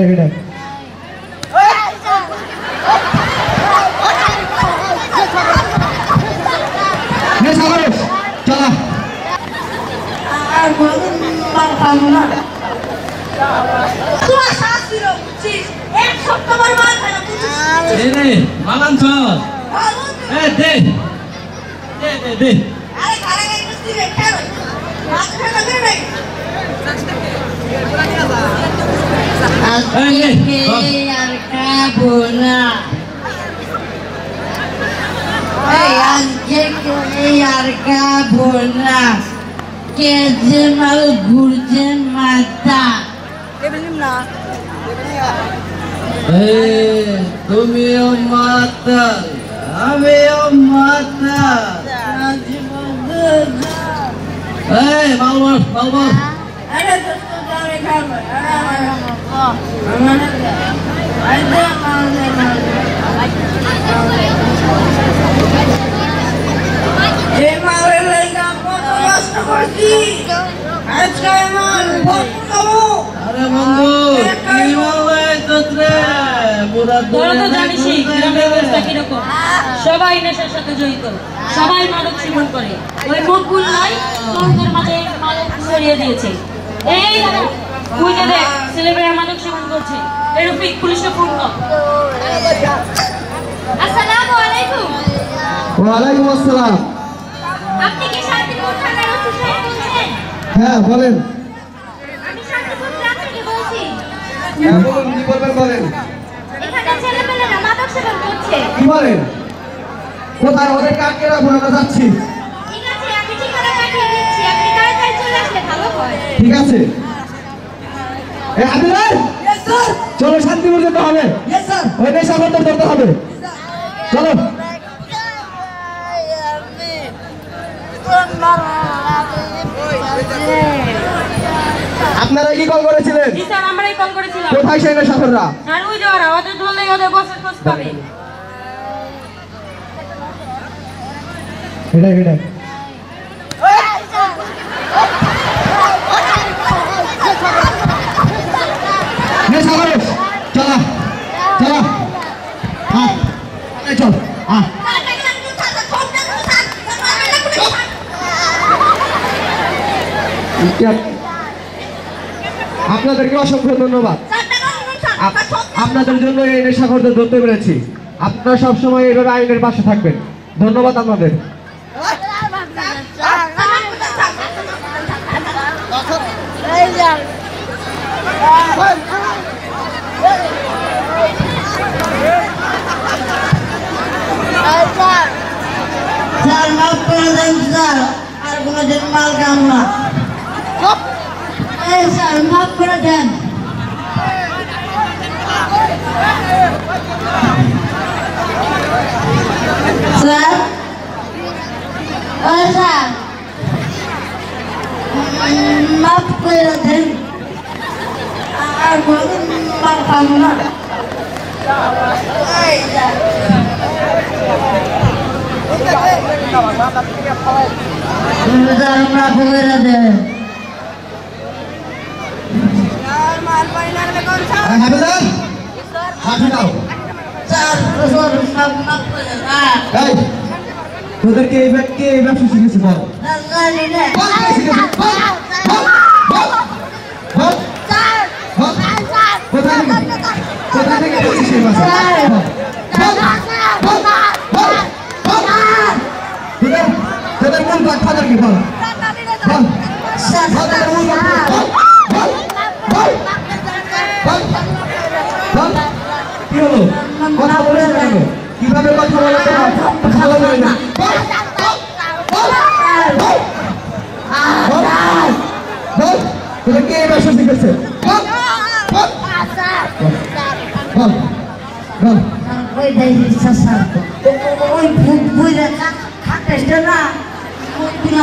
এটা চলা আর মারতাম না তোমার শাস্তি রচ্ছিস এক সপ্তাহ পর মার খানা তুই রে মালান চল এ দে দে দে দে আরে ঘরে গিয়ে কুস্তি রে খেলো মাছ খেলা দে ভাই আজকে আর খাবো না এই আজকে আর খাবো না কে যে মাল ঘুরছে মাথা তুমিও মাতা আমিও মাতা এই মালবর মালবর আরে দোস্ত জানে খাবে আমারে আইদা এ মারে লাগা কত কষ্ট করছি আজকে আমার ভোট খাবো আরে বন্ধু কি বলবে তোরে পুরা তোরা তো জানিসই গ্রামের অবস্থা কিরকম। সবাই নেশার সাথে জড়িত, সবাই মাদক সেবন করে। ওই মকবুল নাই তরুণদের মাঝে মাদক ছড়িয়ে দিয়েছে। এই দাদা বুঝে দেখ ছেলেমেয়েরা মাদক সেবন করছে। এই রফিক পুলিশে ফোন কর। আসসালামু আলাইকুম। ওয়ালাইকুম আসসালাম। আপনি কি শান্তিপুর থানার ওসি সাহেব বলছেন? হ্যাঁ বলেন। আমি শান্তিপুর গ্রাম থেকে বলছি। হ্যাঁ বলুন, কি বলবেন বলেন। এখানে ছেলেমেয়েরা মাদক সেবন করছে। কি বলেন? কোথায় ওদের কাকে রাখবো, আমরা যাচ্ছি। ঠিক আছে, আমি ঠিকানা পাঠিয়ে দিচ্ছি। আপনি তাড়াতাড়ি চলে আসলে ভালো হয়। ঠিক আছে। আদিলার চলো, শান্তিপুর যেতে হবে। ওই নেশাখোরদের ধরতে হবে। চলো। আপনারা কি কল করেছিলেন? জি স্যার, আমরাই কল করেছিলাম। কোথায় সেই নেশাখোররা? স্যার ওই যে ওরা, ওদের ধরলেই ওদের বসের খোঁজ পাবে। এটা নেশাখোর চলা চলা চল আপনাদেরকে অসংখ্য ধন্যবাদ। আপনাদের জন্য এই নেশাখোরদের ধরতে পেরেছি। আপনারা সবসময় এইভাবে আইনের পাশে থাকবেন। ধন্যবাদ আপনাদের। স্যার মাফ করে দেন স্যার, আর কোনোদিন মাল খাম না। এই স্যার মাফ করে দেন। স্যার ও স্যার মাফ করে দেন, আর কোনোদিন মাল খাম না। এই স্যার মাফ করে দেন। হাবিলদার হাঁটু দাও। এই তোদেরকে এই ব্যবসা শিখেছে বল। কোথায় থেকে শিখেছিস এই ভাষা? তোদের মূল ফাদার কি বল? কি হলো? কথা বলে কেন? কিভাবে কথা বলে ভালো লাগে না? তোদেরকে এই ব্যবসা শিখেছে? ওই বুঝে খাটেসটা না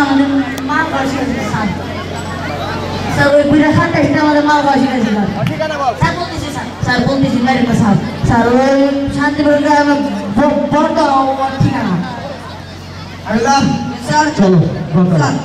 আমাদের মাল বাসি আছে স্যার, ওই বুঝে খাটেসটা আমাদের মাল বাসি আছে স্যার বলতেছি স্যার বলতেছি মেরে স্যার স্যার ওই শান্তিপুর গ্রামে বড় ঠিকানা স্যার। চলো স্যার